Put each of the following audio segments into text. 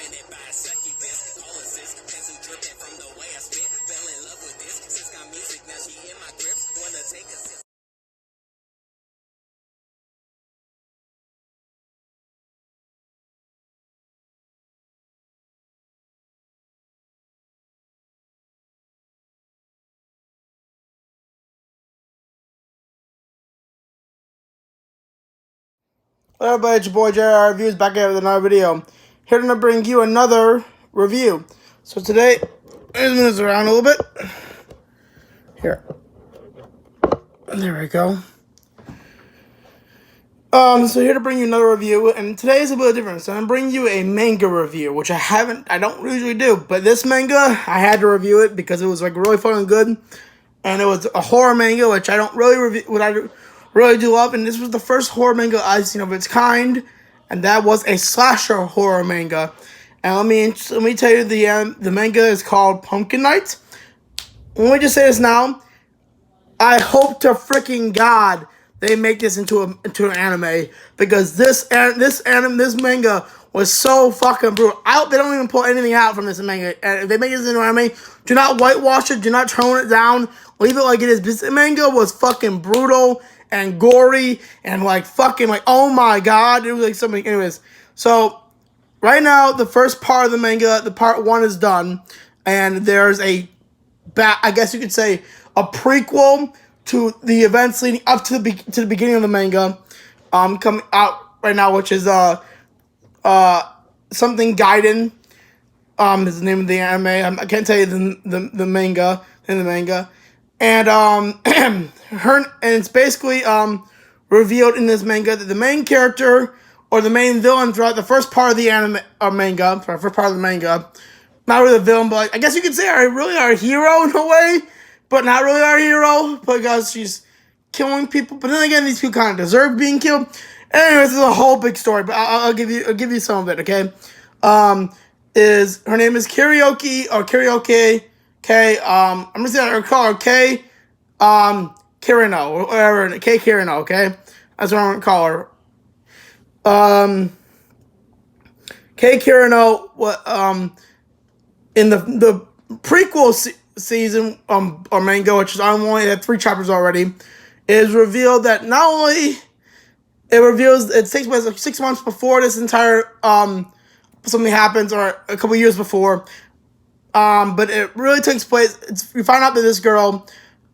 Offended by succubus, call assist, pencil dripping from the way I spit. Fell in love with this, since got music, now she in my grips. Wanna take a sip. Hello everybody, it's your boy JR Reviews back here with another video. Here to bring you another review. So today, let's move this around a little bit. Here. There we go. So here to bring you another review, and today is a bit different. So I'm bringing you a manga review, which I don't usually do, but this manga, I had to review it because it was like really fun and good. And it was a horror manga, which I don't really really do love, and this was the first horror manga I've seen of its kind, and that was a slasher horror manga. And let me tell you, the manga is called Pumpkin Night. Let me just say this now. I hope to freaking God they make this into an anime, because this manga was so fucking brutal. I hope they don't even pull anything out from this manga. And if they make this into an anime, do not whitewash it. Do not tone it down. Leave it like it is. This manga was fucking brutal and gory and like fucking like, oh my God, it was like something. Anyways, so right now the first part of the manga, the part 1 is done, and there's I guess you could say a prequel to the events leading up to the beginning of the manga, coming out right now, which is something Gaiden, is the name of the anime. I can't tell you the manga in the manga, and and it's basically revealed in this manga that the main character or the main villain throughout the first part of the first part of the manga, not really a villain, but like, I guess you could say really our hero in a way, but not really our hero because she's killing people. But then again, these people kind of deserve being killed. Anyways, this is a whole big story, but I'll give you some of it. Okay, her name is Karaoke. Okay, I'm gonna call her K. Kirino or whatever. K Kirino. Okay, that's what I'm gonna call her. K Kirino. What in the prequel season or manga, which is only had 3 chapters already, is revealed that not only it takes place like 6 months before this entire something happens, or a couple years before, but it really takes place. We find out that this girl,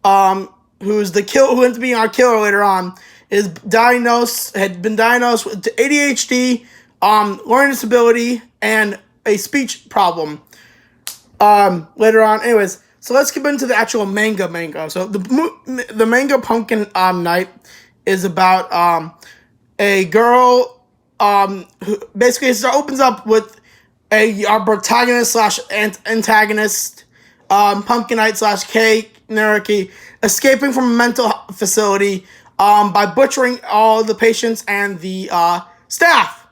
who ends up being our killer later on, had been diagnosed with ADHD, learning disability, and a speech problem. Later on, anyways, so let's get into the actual manga. So the manga Pumpkin Night is about a girl who basically opens up with our protagonist / antagonist, Pumpkin Night / K Naruki, escaping from a mental facility by butchering all the patients and the staff.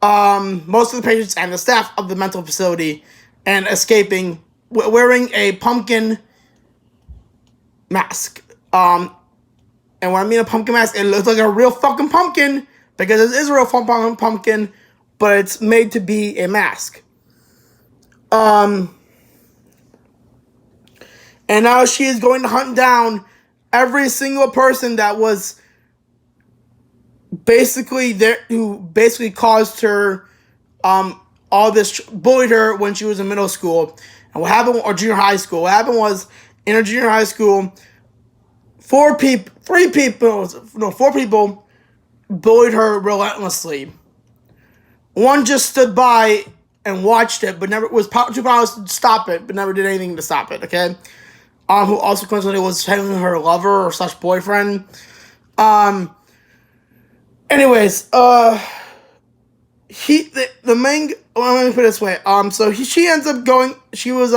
Most of the patients and the staff of the mental facility, and escaping wearing a pumpkin mask. And when I mean a pumpkin mask, it looks like a real fucking pumpkin, because it is a real fucking pumpkin, but it's made to be a mask. And now she is going to hunt down every single person that was basically there, who basically caused her all this, bullied her when she was in middle school. And what happened, or junior high school, what happened was, in her junior high school, 4 people bullied her relentlessly. One just stood by and watched it, but never was too powerless to stop it, but never did anything to stop it, okay? Who also coincidentally was having her lover or / boyfriend. Anyways, the main, well, let me put it this way. So she ends up going. She was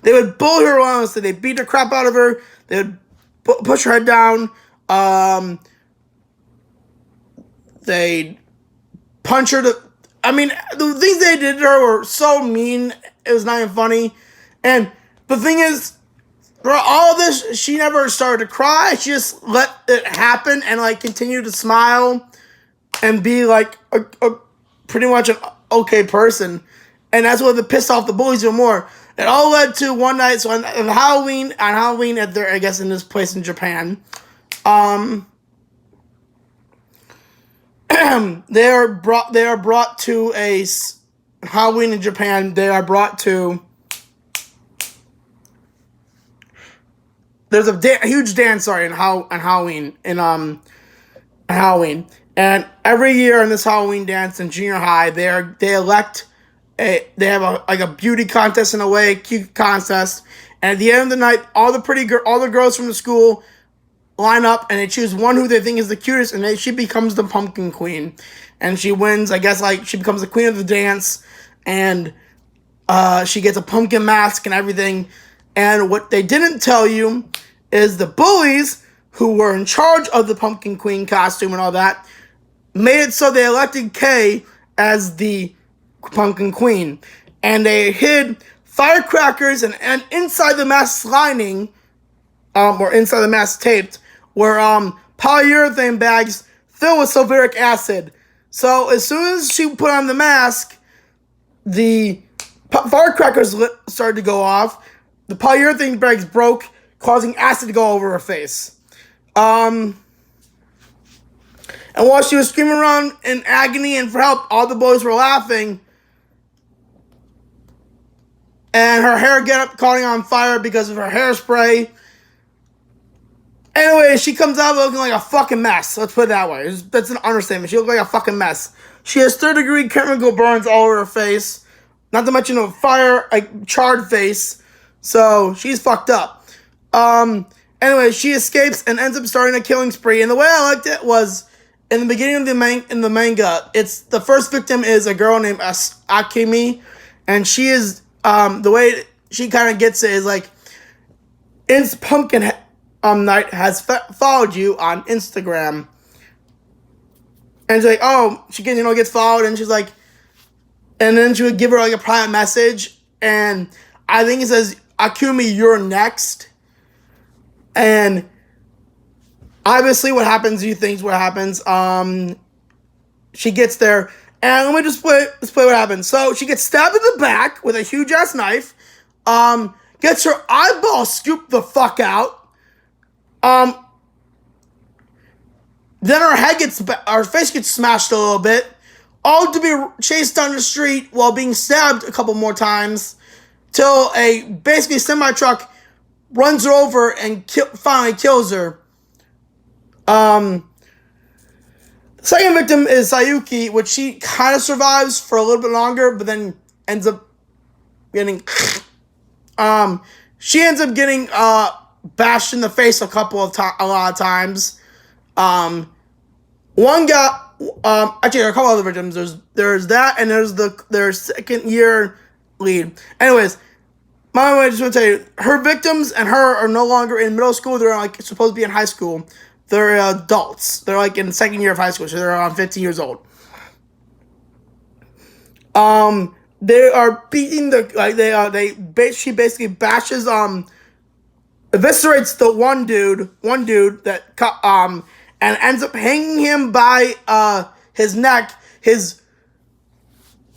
They would bully her around, so they beat the crap out of her. They would push her head down. They punch her. I mean, the things they did to her were so mean. It was not even funny. And the thing is, for all this, she never started to cry. She just let it happen and like continued to smile and be like a pretty much okay person, and that's what pissed off the bullies even more. It all led to one night. So on Halloween, at their, I guess in this place in Japan, they are brought to a Halloween in Japan. They are brought to. There's a huge dance, sorry, in Halloween Halloween, and every year in this Halloween dance in junior high, they have a beauty contest in a way, cute contest, and at the end of the night, all the girls from the school line up and they choose one who they think is the cutest, and she becomes the pumpkin queen, and she wins. I guess like she becomes the queen of the dance, and she gets a pumpkin mask and everything. And what they didn't tell you is the bullies who were in charge of the pumpkin queen costume and all that made it so they elected Kay as the pumpkin queen, and they hid firecrackers and inside the mask lining, or inside the mask taped, were polyurethane bags filled with sulfuric acid. So as soon as she put on the mask, the firecrackers started to go off. The polyurethane bags broke, causing acid to go over her face. And while she was screaming around in agony and for help, all the boys were laughing. And her hair caught on fire because of her hairspray. Anyway, she comes out looking like a fucking mess. Let's put it that way. That's an understatement. She looked like a fucking mess. She has third-degree chemical burns all over her face. Not to mention a charred face. So she's fucked up. Anyway, she escapes and ends up starting a killing spree. And the way I liked it was in the beginning of the manga, it's the first victim is a girl named Akemi, and she is the way she kind of gets it is like, Pumpkin Night has followed you on Instagram, and she's like, oh, she gets followed, and she's like, and then she would give her like a private message, and I think it says, Akumi, you're next. And obviously what happens, you think what happens. She gets there, and let me just play what happens. So she gets stabbed in the back with a huge ass knife, gets her eyeball scooped the fuck out. Then her face gets smashed a little bit, all to be chased down the street while being stabbed a couple more times, till a basically semi-truck runs her over and finally kills her. The second victim is Sayuki, which she kind of survives for a little bit longer, but then ends up getting... she ends up getting bashed in the face a lot of times. One guy... actually, there are a couple other victims. There's that, and there's their second year lead. Anyways... I just want to tell you, her victims and her are no longer in middle school. They're like supposed to be in high school. They're adults. They're like in the second year of high school, so they're around 15 years old. They are beating she basically bashes eviscerates the one dude that and ends up hanging him by his neck. His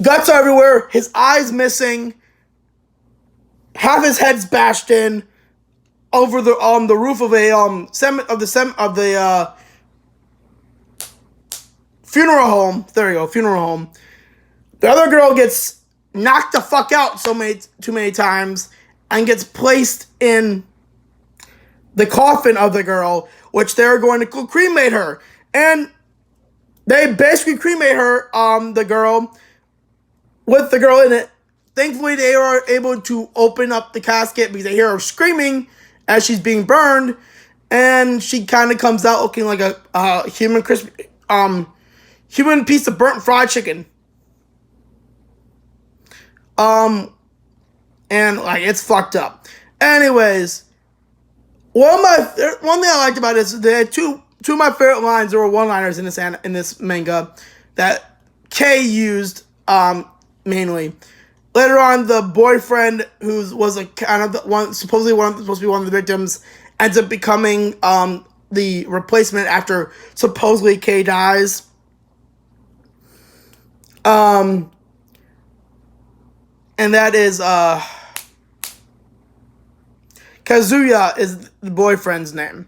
guts are everywhere. His eyes missing. Half his head's bashed in over the roof of a funeral home. There you go, funeral home. The other girl gets knocked the fuck out too many times and gets placed in the coffin of the girl, which they're going to cremate her. And they basically cremate her, the girl, with the girl in it. Thankfully, they are able to open up the casket because they hear her screaming as she's being burned, and she kind of comes out looking like a human piece of burnt fried chicken. And like it's fucked up. Anyways, one thing I liked about this is they had two of my favorite lines. There were one-liners in this manga that Kay used mainly. Later on, the boyfriend, who was a kind of supposed to be one of the victims, ends up becoming the replacement after supposedly Kay dies. and that is Kazuya is the boyfriend's name.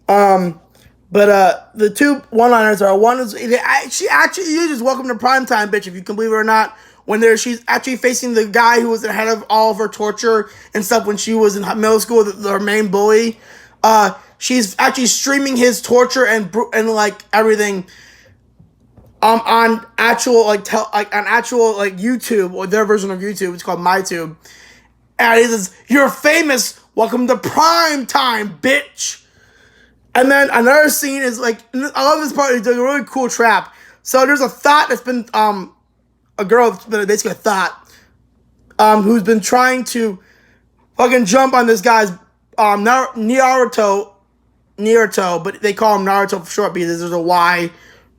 But the two one-liners are, one is she actually uses "Welcome to Primetime, bitch," if you can believe it or not. When she's actually facing the guy who was the head of all of her torture and stuff when she was in middle school, her main bully. She's actually streaming his torture and like everything. On actual YouTube, or their version of YouTube, it's called MyTube. And he says, "You're famous. Welcome to Primetime, bitch." And then another scene is like, I love this part. It's a really cool trap. So there's a thought that's been a girl that's been basically a thought who's been trying to fucking jump on this guy's Naruto, but they call him Naruto for short because there's a Y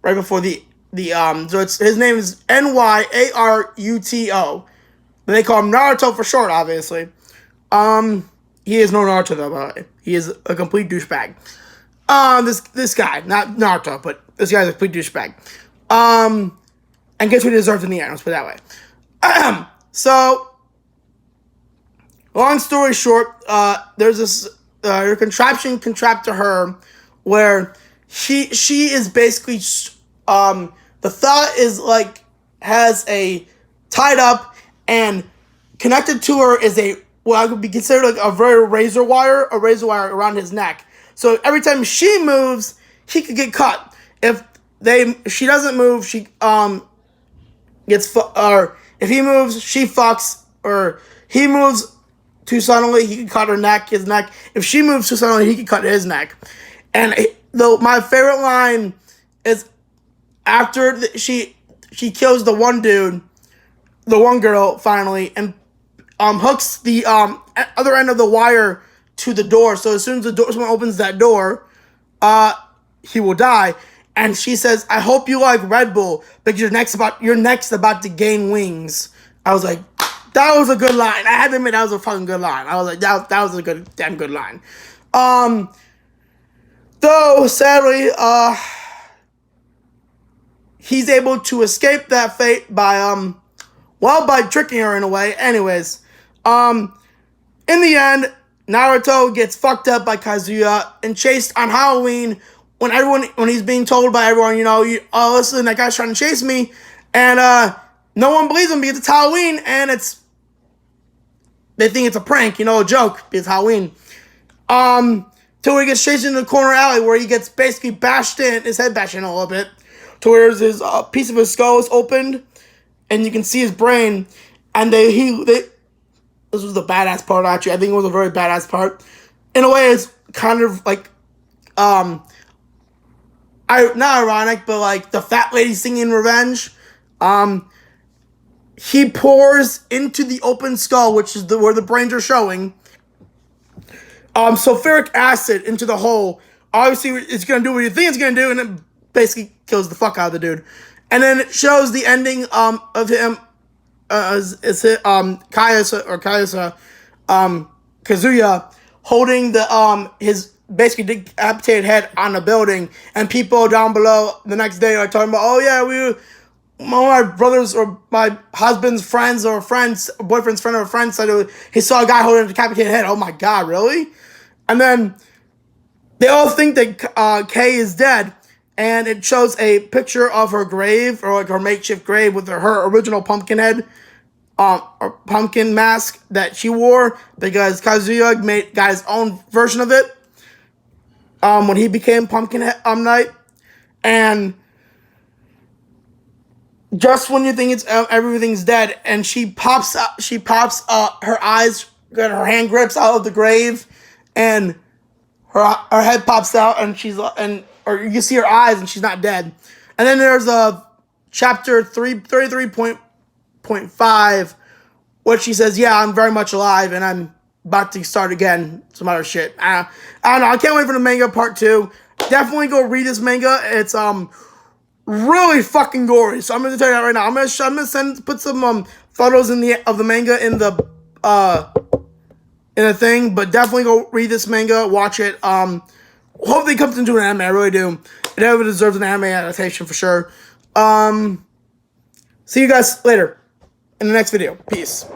right before the so it's his name is Naruto, but they call him Naruto for short, obviously. He is no Naruto though, by the way. He is a complete douchebag. This guy, not Naruto, but this guy's a complete douchebag. And gets what he deserves in the end, let's put it that way. So, long story short, there's this her contraption contract to her where she is basically the thought is like has a tied up and connected to her is what would be considered like a razor wire around his neck. So every time she moves, he could get cut. If she doesn't move, she gets or if he moves, she fucks. Or he moves too suddenly, he can cut his neck. If she moves too suddenly, he can cut his neck. And my favorite line is after she kills the one dude, the one girl finally, and hooks the other end of the wire to the door. So as soon as someone opens that door, he will die. And she says, "I hope you like Red Bull because your neck's about to gain wings." I was like, that was a good line. I had to admit that was a fucking good line. I was like, that was a damn good line. Though sadly, he's able to escape that fate by tricking her in a way. Anyways, in the end, Naruto gets fucked up by Kazuya and chased on Halloween when he's being told by everyone, listen, that guy's trying to chase me, and no one believes him because it's Halloween, and they think it's a prank, a joke, because it's Halloween. Till he gets chased into the corner alley where he gets basically his head bashed in a little bit, to where his piece of his skull is opened, and you can see his brain, and this was the badass part, actually. I think it was a very badass part. In a way, it's kind of like, not ironic, but like the fat lady singing Revenge. He pours into the open skull, which is where the brains are showing, sulfuric acid into the hole. Obviously, it's going to do what you think it's going to do, and it basically kills the fuck out of the dude. And then it shows the ending of him, Kazuya holding his basically decapitated head on a building, and people down below the next day are talking about, oh yeah, my brothers or my husband's friends or boyfriend's friend or a friend said he saw a guy holding a decapitated head. Oh my god, really? And then they all think that Kay is dead, and it shows a picture of her grave, or like her makeshift grave with her original pumpkin head, or pumpkin mask that she wore, because Kazuya got his own version of it when he became Pumpkin Knight. And just when you think everything's dead, and she pops her eyes, her hand grips out of the grave, and her head pops out, and or you see her eyes, and she's not dead. And then there's a chapter 33.5, where she says, "Yeah, I'm very much alive, and I'm about to start again." Some other shit. I don't know. I can't wait for the manga part 2. Definitely go read this manga. It's really fucking gory. So I'm gonna tell you that right now. I'm gonna put some photos of the manga in the thing, but definitely go read this manga, watch it. Hopefully it comes into an anime. I really do. It definitely deserves an anime adaptation for sure. See you guys later. in the next video. Peace.